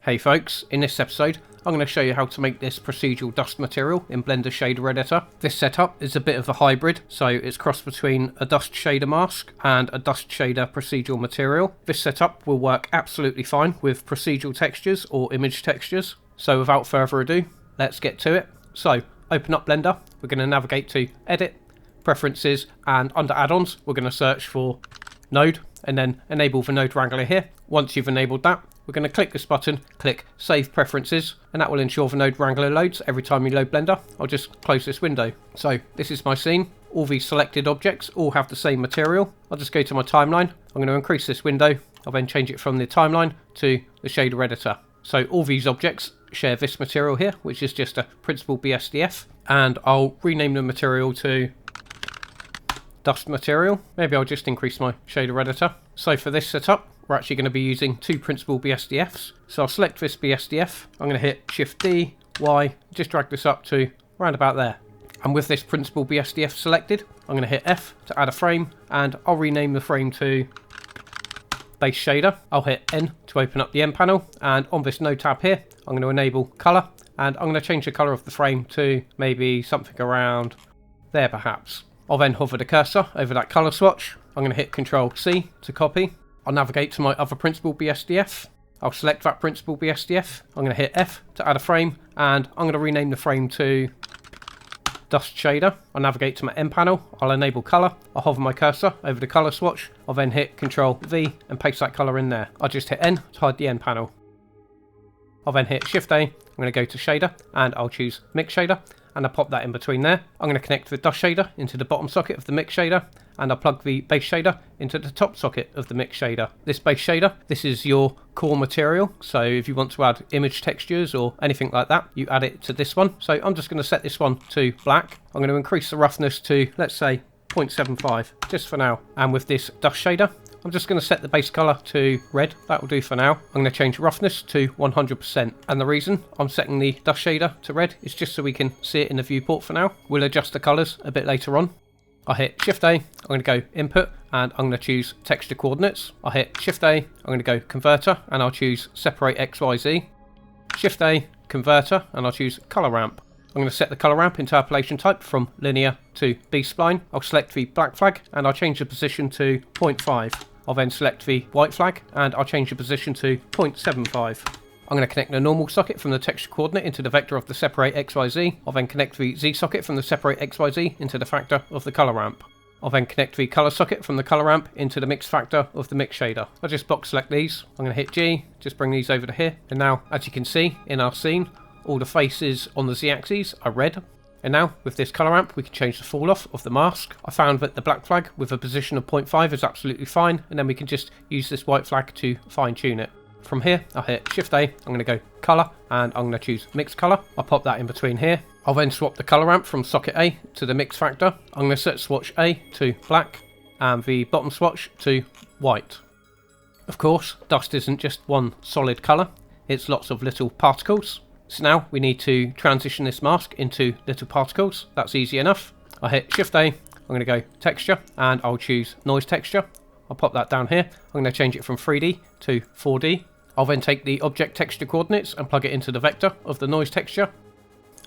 Hey folks, in this episode I'm going to show you how to make this procedural dust material in Blender Shader Editor. This setup is a bit of a hybrid, so it's crossed between a dust shader mask and a dust shader procedural material. This setup will work absolutely fine with procedural textures or image textures. So without further ado, let's get to it. So open up Blender, we're going to navigate to Edit, Preferences, and under Add-ons we're going to search for Node and then enable the Node Wrangler here. Once you've enabled that, we're going to click this button, click Save Preferences, and that will ensure the Node Wrangler loads every time you load Blender. I'll just close this window. So this is my scene. All these selected objects all have the same material. I'll just go to my timeline. I'm going to increase this window. I'll then change it from the timeline to the shader editor. So all these objects share this material here, which is just a principal BSDF, and I'll rename the material to dust material. Maybe I'll just increase my shader editor. So for this setup, we're actually going to be using two principal BSDFs. So I'll select this BSDF. I'm going to hit Shift D, Y, just drag this up to around about there. And with this principal BSDF selected, I'm going to hit F to add a frame, and I'll rename the frame to Base Shader. I'll hit N to open up the N panel, and on this node tab here, I'm going to enable color, and I'm going to change the color of the frame to maybe something around there perhaps. I'll then hover the cursor over that color swatch. I'm going to hit Control C to copy. I'll navigate to my other principal BSDF. I'll select that principal BSDF. I'm going to hit F to add a frame, and I'm going to rename the frame to Dust Shader. I'll navigate to my N panel. I'll enable color. I'll hover my cursor over the color swatch. I'll then hit Control V and paste that color in there. I'll just hit N to hide the N panel. I'll then hit Shift A. I'm going to go to Shader, and I'll choose Mix Shader, and I'll pop that in between there. I'm going to connect the dust shader into the bottom socket of the mix shader, and I'll plug the base shader into the top socket of the mix shader. This base shader, this is your core material, so if you want to add image textures or anything like that, you add it to this one. So I'm just going to set this one to black. I'm going to increase the roughness to, let's say, 0.75 just for now. And with this dust shader, I'm just going to set the base colour to red. That will do for now. I'm going to change roughness to 100%. And the reason I'm setting the dust shader to red is just so we can see it in the viewport for now. We'll adjust the colours a bit later on. I'll hit Shift A. I'm going to go Input, and I'm going to choose Texture Coordinates. I'll hit Shift A. I'm going to go Converter, and I'll choose Separate XYZ. Shift A, Converter, and I'll choose Colour Ramp. I'm going to set the colour ramp interpolation type from linear to B-spline. I'll select the black flag, and I'll change the position to 0.5. I'll then select the white flag, and I'll change the position to 0.75. I'm going to connect the normal socket from the texture coordinate into the vector of the separate XYZ. I'll then connect the Z socket from the separate XYZ into the factor of the colour ramp. I'll then connect the colour socket from the colour ramp into the mix factor of the mix shader. I'll just box select these. I'm going to hit G, just bring these over to here. And now, as you can see in our scene, all the faces on the Z-axis are red. And now, with this colour ramp, we can change the fall off of the mask. I found that the black flag with a position of 0.5 is absolutely fine, and then we can just use this white flag to fine tune it. From here, I'll hit Shift A, I'm going to go colour, and I'm going to choose mix colour. I'll pop that in between here. I'll then swap the colour ramp from socket A to the mix factor. I'm going to set swatch A to black, and the bottom swatch to white. Of course, dust isn't just one solid colour, it's lots of little particles. So now we need to transition this mask into little particles. That's easy enough. I'll hit Shift A, I'm going to go Texture, and I'll choose Noise Texture. I'll pop that down here. I'm going to change it from 3D to 4D. I'll then take the object texture coordinates and plug it into the vector of the noise texture.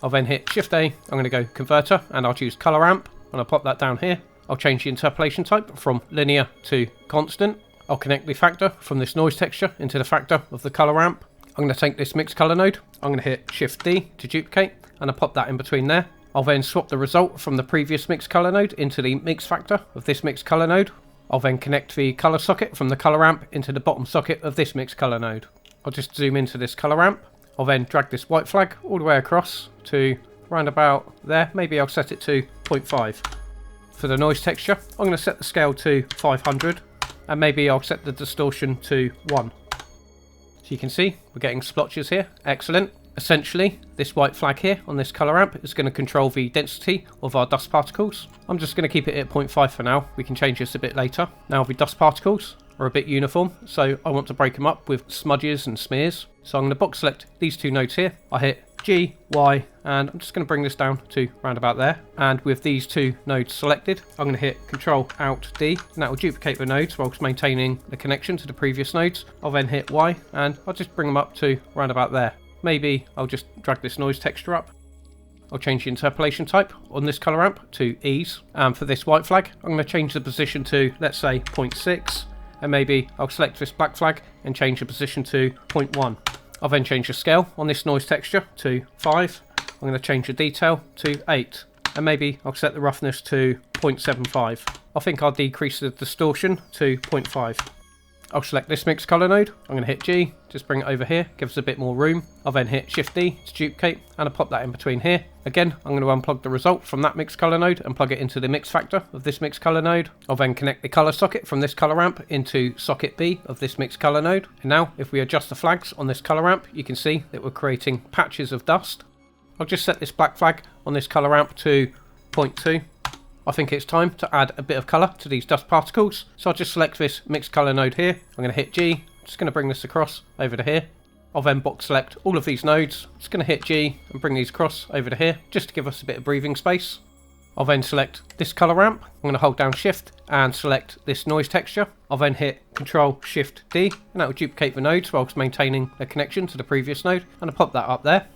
I'll then hit Shift A, I'm going to go Converter, and I'll choose Color Ramp, and I'll pop that down here. I'll change the interpolation type from linear to constant. I'll connect the factor from this noise texture into the factor of the color ramp. I'm going to take this mix color node, I'm going to hit Shift D to duplicate, and I'll pop that in between there. I'll then swap the result from the previous mix color node into the mix factor of this mix color node. I'll then connect the color socket from the color ramp into the bottom socket of this mix color node. I'll just zoom into this color ramp. I'll then drag this white flag all the way across to round about there. Maybe I'll set it to 0.5. For the noise texture, I'm going to set the scale to 500, and maybe I'll set the distortion to 1. So you can see we're getting splotches here. Excellent. Essentially, this white flag here on this colour ramp is going to control the density of our dust particles. I'm just going to keep it at 0.5 for now. We can change this a bit later. Now the dust particles are a bit uniform, so I want to break them up with smudges and smears. So I'm going to box select these two nodes here. I hit G, Y, and I'm just going to bring this down to round about there. And with these two nodes selected, I'm going to hit Control Alt D, and that will duplicate the nodes whilst maintaining the connection to the previous nodes. I'll then hit Y, and I'll just bring them up to round about there. Maybe I'll just drag this noise texture up. I'll change the interpolation type on this color ramp to ease. And for this white flag, I'm going to change the position to, let's say, 0.6. And maybe I'll select this black flag and change the position to 0.1. I'll then change the scale on this noise texture to 5. I'm going to change the detail to 8. And maybe I'll set the roughness to 0.75. I think I'll decrease the distortion to 0.5. I'll select this mix color node. I'm going to hit G, just bring it over here, give us a bit more room. I'll then hit Shift D to duplicate, and I'll pop that in between here. Again, I'm going to unplug the result from that mix color node and plug it into the mix factor of this mix color node. I'll then connect the color socket from this color ramp into socket B of this mix color node. And now, if we adjust the flags on this color ramp, you can see that we're creating patches of dust. I'll just set this black flag on this color ramp to 0.2. I think it's time to add a bit of colour to these dust particles. So I'll just select this mixed colour node here. I'm going to hit G. Just going to bring this across over to here. I'll then box select all of these nodes. Just going to hit G and bring these across over to here, just to give us a bit of breathing space. I'll then select this colour ramp. I'm going to hold down Shift and select this noise texture. I'll then hit Control Shift D, and that will duplicate the nodes whilst maintaining a connection to the previous node. And I'll pop that up there.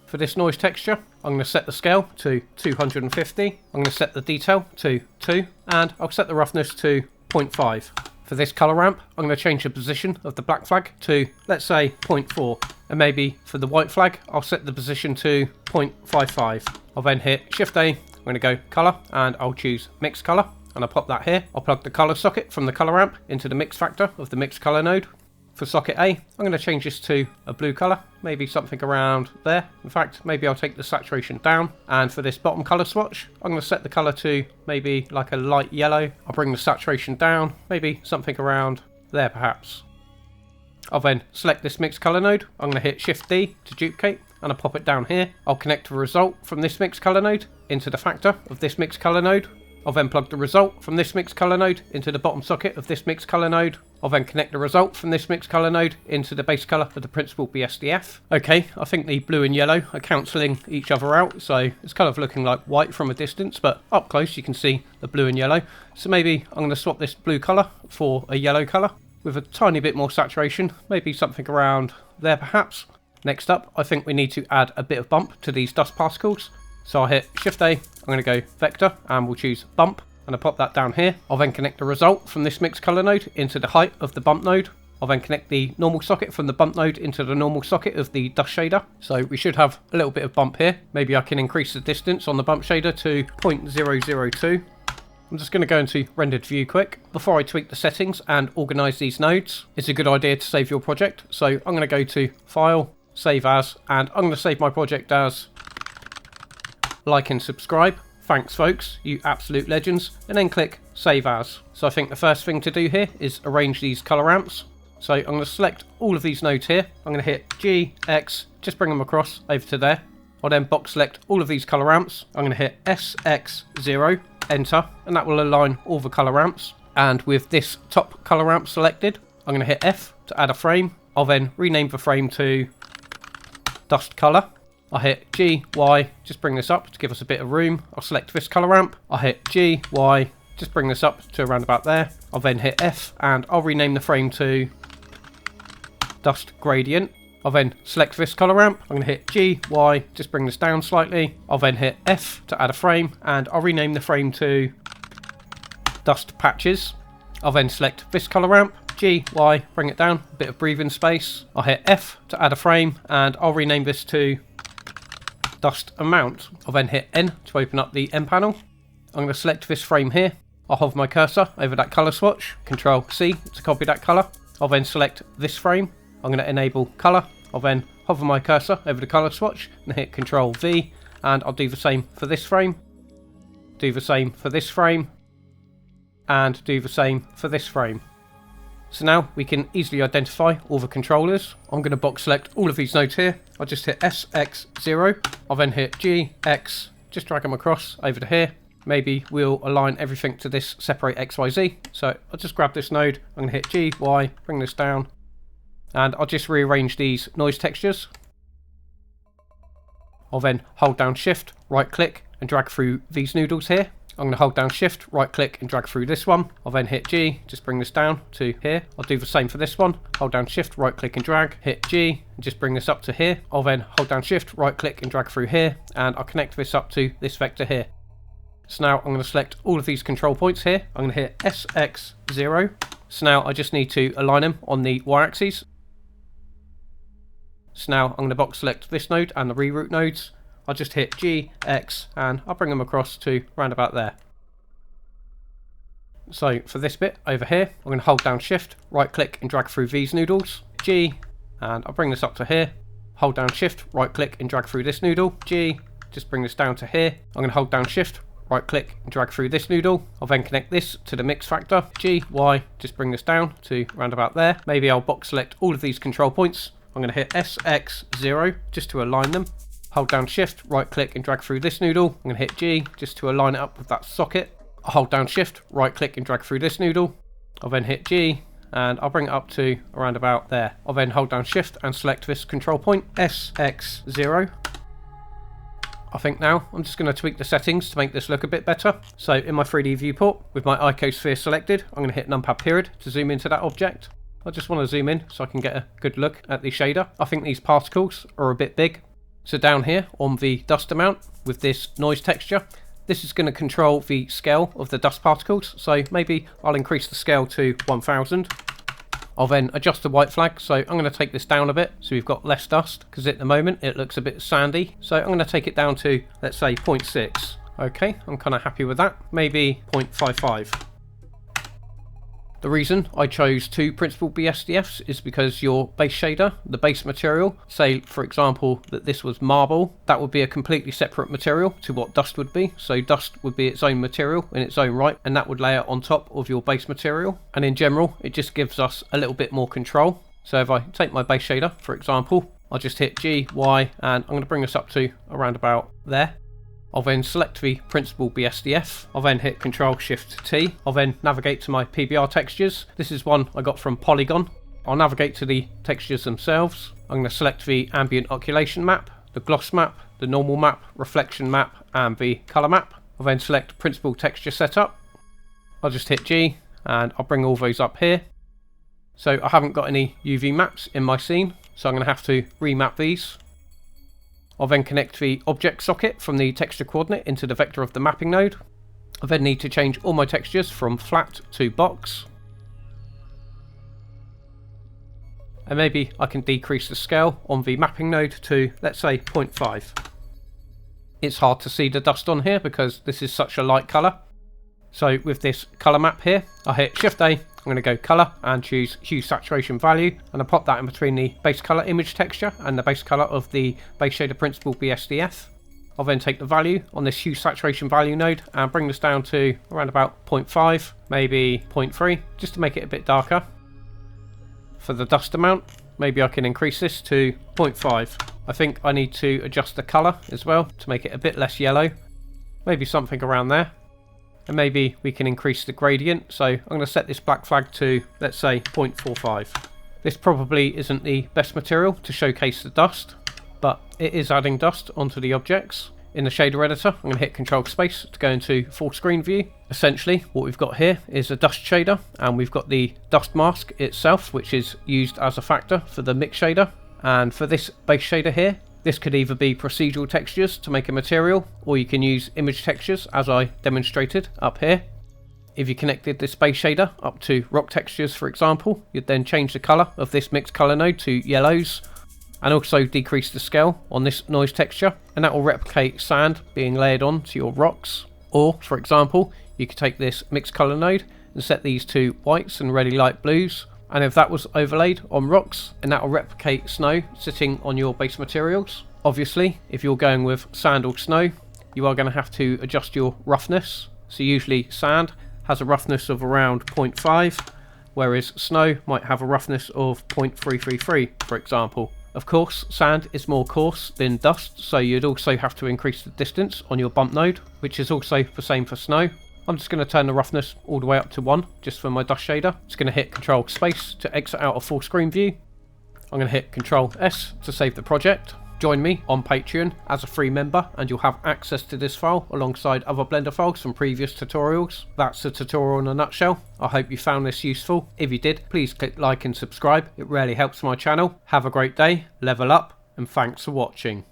For this noise texture, I'm going to set the scale to 250. I'm going to set the detail to 2, and I'll set the roughness to 0.5. For this color ramp, I'm going to change the position of the black flag to, let's say, 0.4. And maybe for the white flag, I'll set the position to 0.55. I'll then hit Shift A. I'm going to go color, and I'll choose mix color, and I'll pop that here. I'll plug the color socket from the color ramp into the mix factor of the mix color node. For socket A, I'm going to change this to a blue colour, maybe something around there. In fact, maybe I'll take the saturation down. And for this bottom colour swatch, I'm going to set the colour to maybe like a light yellow. I'll bring the saturation down, maybe something around there perhaps. I'll then select this mix colour node. I'm going to hit Shift D to duplicate, and I'll pop it down here. I'll connect the result from this mix colour node into the factor of this mix colour node. I'll then plug the result from this mix color node into the bottom socket of this mix color node. I'll then connect the result from this mix color node into the base color of the principal BSDF. Okay, I think the blue and yellow are cancelling each other out, so it's kind of looking like white from a distance, but up close you can see the blue and yellow. So maybe I'm going to swap this blue color for a yellow color with a tiny bit more saturation, maybe something around there perhaps. Next up, I think we need to add a bit of bump to these dust particles. So I'll hit Shift A, I'm going to go Vector, and we'll choose Bump, and I'll pop that down here. I'll then connect the result from this mix color node into the height of the bump node. I'll then connect the normal socket from the bump node into the normal socket of the dust shader. So we should have a little bit of bump here. Maybe I can increase the distance on the bump shader to 0.002. I'm just going to go into rendered view quick. Before I tweak the settings and organize these nodes, it's a good idea to save your project. So I'm going to go to File, Save As, and I'm going to save my project as like and subscribe. Thanks folks, you absolute legends. And then click Save As. So I think the first thing to do here is arrange these color ramps. So I'm going to select all of these nodes here. I'm going to hit G, X, just bring them across over to there. I'll then box select all of these color ramps. I'm going to hit SX0, enter, and that will align all the color ramps. And with this top color ramp selected, I'm going to hit F to add a frame. I'll then rename the frame to Dust Color. I'll hit G, Y, just bring this up to give us a bit of room. I'll select this color ramp. I'll hit G, Y, just bring this up to around about there. I'll then hit F, and I'll rename the frame to Dust Gradient. I'll then select this color ramp. I'm going to hit G, Y, just bring this down slightly. I'll then hit F to add a frame, and I'll rename the frame to Dust Patches. I'll then select this color ramp. G, Y, bring it down, a bit of breathing space. I'll hit F to add a frame, and I'll rename this to Dust Amount. I'll then hit N to open up the N panel. I'm going to select this frame here. I'll hover my cursor over that color swatch. Control C to copy that color. I'll then select this frame. I'm going to enable color. I'll then hover my cursor over the color swatch and hit Control V. And I'll do the same for this frame. Do the same for this frame. And do the same for this frame. So now we can easily identify all the controllers. I'm going to box select all of these nodes here. I'll just hit SX0. I'll then hit G, X, just drag them across over to here. Maybe we'll align everything to this separate XYZ. So I'll just grab this node. I'm going to hit G, Y, bring this down. And I'll just rearrange these noise textures. I'll then hold down Shift, right click and drag through these noodles here. I'm going to hold down Shift, right click and drag through this one. I'll then hit G, just bring this down to here. I'll do the same for this one. Hold down Shift, right click and drag, hit G and just bring this up to here. I'll then hold down Shift, right click and drag through here, and I'll connect this up to this vector here. So now I'm going to select all of these control points here. I'm going to hit SX0. So now I just need to align them on the y-axis. So now I'm going to box select this node and the reroute nodes. I'll just hit G, X, and I'll bring them across to round about there. So for this bit over here, I'm going to hold down Shift, right click and drag through these noodles, G, and I'll bring this up to here. Hold down Shift, right click and drag through this noodle, G, just bring this down to here. I'm going to hold down Shift, right click and drag through this noodle. I'll then connect this to the mix factor, G, Y, just bring this down to round about there. Maybe I'll box select all of these control points. I'm going to hit SX0 just to align them. Hold down Shift, right click and drag through this noodle. I'm going to hit G just to align it up with that socket. I'll hold down Shift, right click and drag through this noodle. I'll then hit G and I'll bring it up to around about there. I'll then hold down Shift and select this control point, SX0. I think now I'm just going to tweak the settings to make this look a bit better. So in my 3D viewport, with my icosphere selected, I'm going to hit numpad period to zoom into that object. I just want to zoom in so I can get a good look at the shader. I think these particles are a bit big. So down here on the dust amount with this noise texture, this is going to control the scale of the dust particles. So maybe I'll increase the scale to 1000. I'll then adjust the white flag. So I'm going to take this down a bit so we've got less dust, because at the moment it looks a bit sandy. So I'm going to take it down to, let's say, 0.6. Okay, I'm kind of happy with that. Maybe 0.55. The reason I chose two principal BSDFs is because your base shader, the base material, say for example that this was marble, that would be a completely separate material to what dust would be. So dust would be its own material in its own right, and that would layer on top of your base material. And in general, it just gives us a little bit more control. So if I take my base shader, for example, I'll just hit G, Y, and I'm going to bring this up to around about there. I'll then select the principal BSDF. I'll then hit Ctrl Shift T. I'll then navigate to my PBR textures. This is one I got from Polygon. I'll navigate to the textures themselves. I'm going to select the ambient occultation map, the gloss map, the normal map, reflection map, and the color map. I'll then select principal texture setup. I'll just hit G and I'll bring all those up here. So I haven't got any UV maps in my scene, so I'm going to have to remap these. I'll then connect the object socket from the texture coordinate into the vector of the mapping node. I then need to change all my textures from flat to box. And maybe I can decrease the scale on the mapping node to, let's say, 0.5. It's hard to see the dust on here because this is such a light colour. So with this colour map here, I'll hit Shift A. I'm going to go colour and choose hue saturation value, and I'll pop that in between the base colour image texture and the base colour of the base shader principal BSDF. I'll then take the value on this hue saturation value node and bring this down to around about 0.5, maybe 0.3, just to make it a bit darker. For the dust amount, maybe I can increase this to 0.5. I think I need to adjust the colour as well to make it a bit less yellow, maybe something around there. And maybe we can increase the gradient, so I'm going to set this black flag to, let's say, 0.45. This probably isn't the best material to showcase the dust, but it is adding dust onto the objects. In the shader editor, I'm going to hit Control Space to go into full screen view. Essentially, what we've got here is a dust shader, and we've got the dust mask itself, which is used as a factor for the mix shader. And for this base shader here, this could either be procedural textures to make a material, or you can use image textures as I demonstrated up here. If you connected this base shader up to rock textures, for example, you'd then change the colour of this mixed colour node to yellows, and also decrease the scale on this noise texture, and that will replicate sand being layered on to your rocks. Or, for example, you could take this mixed colour node and set these to whites and really light blues, and if that was overlaid on rocks, and that will replicate snow sitting on your base materials. Obviously, if you're going with sand or snow, you are going to have to adjust your roughness. So usually sand has a roughness of around 0.5, whereas snow might have a roughness of 0.333, for example. Of course, sand is more coarse than dust, so you'd also have to increase the distance on your bump node, which is also the same for snow. I'm just going to turn the roughness all the way up to 1, just for my dust shader. Just going to hit Control Space to exit out of full screen view. I'm going to hit Control S to save the project. Join me on Patreon as a free member and you'll have access to this file alongside other Blender files from previous tutorials. That's the tutorial in a nutshell. I hope you found this useful. If you did, please click like and subscribe. It really helps my channel. Have a great day, level up, and thanks for watching.